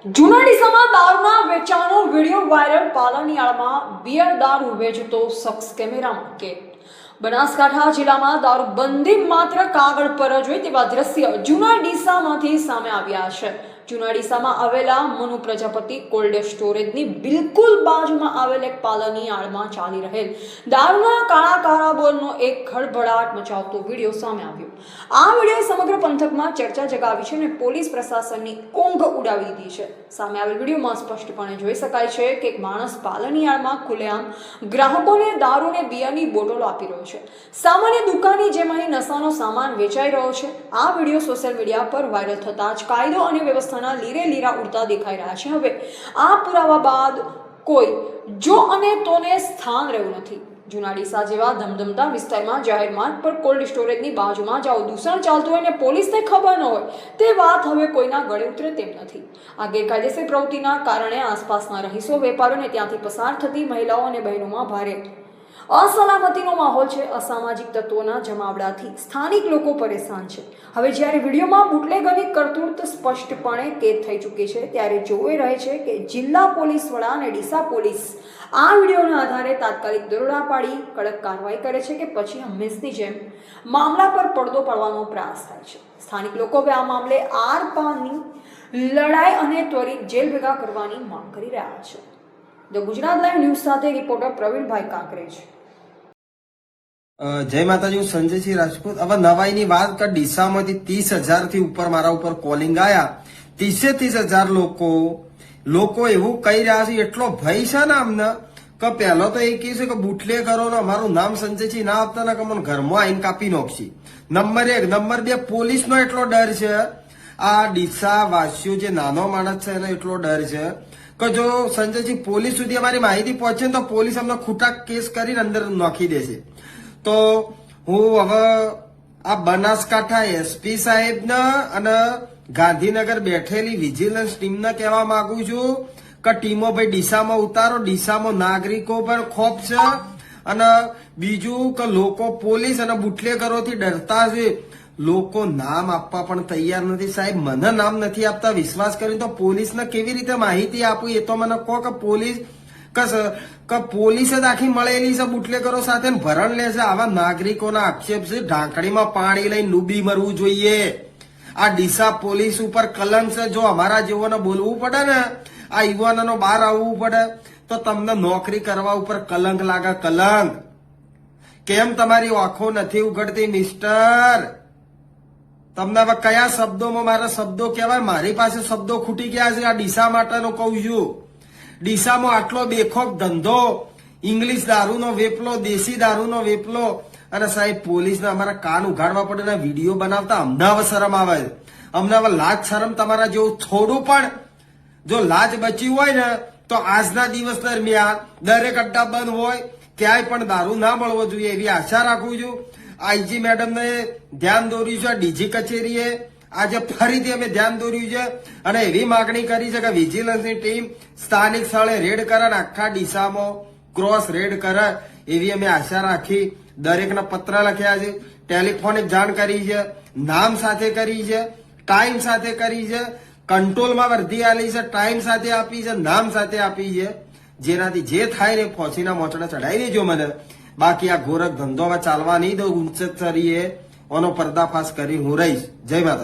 જૂના ડીસામાં દારૂના વેચાણનો video viral, પાલનની આડમાં beer દારૂ વેચતો શખ્સ કેમેરામાં કેદ। બનાસકાંઠા જિલ્લામાં દારૂબંધી માત્ર કાગળ પર જ હોય તેવા દ્રશ્ય જૂના ડીસામાંથી સામે આવ્યા છે। જૂના ડીસામાં આવેલા મનુ પ્રજાપતિ કોલ્ડ સ્ટોરેજની બિલકુલ બાજુમાં આવેલ એક પાલનની આડમાં ચાલી રહેલ દારૂના કાળા કારાબોરનો એક ખળભળાટ મચાવતો વિડીયો સામે આવ્યો। આ વિડીયો સમગ્ર પંથકમાં ચર્ચા જગાવી છે અને પોલીસ પ્રશાસનની ઊંઘ ઉડાવી દીધી છે। સામે આવેલ વિડીયોમાં સ્પષ્ટપણે જોઈ શકાય છે કે એક માણસ પાલનની આડમાં ખુલ્લેઆમ ગ્રાહકોને દારૂ અને બિયરની બોટલો આપી રહ્યો છે। સામાન્ય દુકાનની જેમ અહીં નશાનો સામાન વેચાઈ રહ્યો છે। આ વિડીયો સોશિયલ મીડિયા પર વાયરલ થતા જ કાયદો અને વ્યવસ્થાના લીરે લીરા ઉડતા દેખાઈ રહ્યા છે। હવે આ પુરાવા બાદ કોઈ જો અને તોને સ્થાન રહ્યું નથી। જૂના ડીસા જેવા ધમધમતા વિસ્તારમાં જાહેર માર્ગ પર કોલ્ડ સ્ટોરેજની બાજુમાં જાઓ દૂષણ ચાલતું હોય અને પોલીસને ખબર ન હોય તે વાત હવે કોઈના ગળે ઉતરે તેમ નથી। આ ગેરકાયદેસર પ્રવૃત્તિના કારણે આસપાસના રહીશો, વેપારીઓને ત્યાંથી પસાર થતી મહિલાઓ અને બહેનોમાં ભારે અસલામતીનો માહોલ છે। અસામાજિક તત્વોના જમાવડાથી સ્થાનિક લોકો પરેશાન છે। હવે જ્યારે વિડીયોમાં બુટલેગરની કરતૂત સ્પષ્ટપણે કેદ થઈ ચૂકી છે ત્યારે જોઈ રહે છે કે જિલ્લા પોલીસ વડા અને ડીસા પોલીસ આ વિડીયોના આધારે તાત્કાલિક દરોડા પાડી કડક કાર્યવાહી કરે છે કે પછી હંમેશની જેમ મામલા પર પડદો પાડવાનો પ્રયાસ થાય છે। સ્થાનિક લોકો હવે આ મામલે આર પારની લડાઈ અને ત્વરિત જેલ ભેગા કરવાની માંગ કરી રહ્યા છે। ધ ગુજરાત લાઈવ ન્યૂઝ સાથે રિપોર્ટર પ્રવીણભાઈ કાંકરેજ। જય માતાજી, હું સંજયસિંહ રાજપૂત। હવે નવાઈની વાત કર, ડીસામાંથી 30,000 થી ઉપર મારા ઉપર કોલિંગ આયા। 30,000 લોકો એવું કહી રહ્યા છે, એટલો ભય છે ને અમને કે પહેલો તો એ કહે છે કે બુટલે કરો ને અમારું નામ સંજયસિંહ ના આપતા ને કે મને ઘરમાં આવીને કાપી નાખશે। નંબર 1, નંબર 2, પોલીસનો એટલો ડર છે। આ ડીસા વાસીઓ જે નાનો માણસ છે એનો એટલો ડર છે કે જો સંજયસિંહ પોલીસ સુધી અમારી માહિતી પહોંચે તો પોલીસ અમને ખોટા કેસ કરીને અંદર નાખી દેશે। તો હું હવે આ બનાસકાંઠા એસપી સાહેબને અને ગાંધીનગર બેઠેલી વિજિલન્સ ટીમને કહેવા માંગુ છું કે ટીમો ભાઈ ડીસામાં ઉતારો। ડીસામાં નાગરિકો પર ખોફ છે અને બીજું કે લોકો પોલીસ અને બુટલેગરોથી ડરતા છે। લોકો નામ આપવા પણ તૈયાર નથી। સાહેબ, મને નામ નથી આપતા, વિશ્વાસ કરીને તો પોલીસને કેવી રીતે માહિતી આપું એ તો મને કહો કે પોલીસ જ આખી મળેલી છે બુટલેગરો સાથે ભરણ લે છે। આવા નાગરિકોના આક્ષેપ છે ઢાંકણીમાં પાણી લઈને ડૂબી મરવું જોઈએ। આ ડીસા પોલીસ ઉપર કલંક છે। જો અમારા જેવોને બોલવું પડે ને, આ યુવાનોનો બહાર આવવું પડે તો તમને નોકરી કરવા ઉપર કલંક લાગે, કલંક। કેમ તમારી આંખો નથી ઉઘડતી મિસ્ટર? તમને હવે કયા શબ્દોમાં મારા શબ્દો કહેવાય? મારી પાસે શબ્દો ખૂટી ગયા છે। આ ડીસા માટેનો કહું છું। ડીસામાં આટલો બેખોફ ધંધો, ઇંગ્લિશ દારૂનો વેપલો, દેશી દારૂનો વેપલો, અને સાહેબ પોલીસને અમારા કાન ઉઘાડવા પડે ને વિડીયો બનાવતા અમને હવે શરમ આવે છે। અમને હવે લાજ શરમ તમારા જેવું થોડું પણ જો લાજ બચી હોય ને તો આજના દિવસ દરમિયાન દરેક અડ્ડા બંધ હોય, ક્યાંય પણ દારૂ ના મળવો જોઈએ એવી આશા રાખું છું। આઈજી મેડમને ધ્યાન દોર્યું છે, ડીજી કચેરીએ આજે ફરીથી અમે ધ્યાન દોર્યું છે અને એવી માગણી કરી છે કે વિજિલન્સની ટીમ સ્થાનિક સ્થળે રેડ કરે અને આખા ડીસામાં ક્રોસ રેડ કરે એવી અમે આશા રાખી। દરેકને પત્ર લખ્યા છે, ટેલિફોનિક જાણ કરી છે, નામ સાથે કરી છે, ટાઈમ સાથે કરી છે, કંટ્રોલમાં વર્ધી આલી છે, ટાઈમ સાથે આપી છે, નામ સાથે આપી છે। જેનાથી જે થાય ને ફોસીના મોચડા ચડાવી દેજો મને। બાકી આ ગોરખ ધંધો ચાલવા નહીં દઉં। ઉચ્ચ સ્તરીય ઓનો પર્દાફાશ કરી હું રહીશ। જય માતા।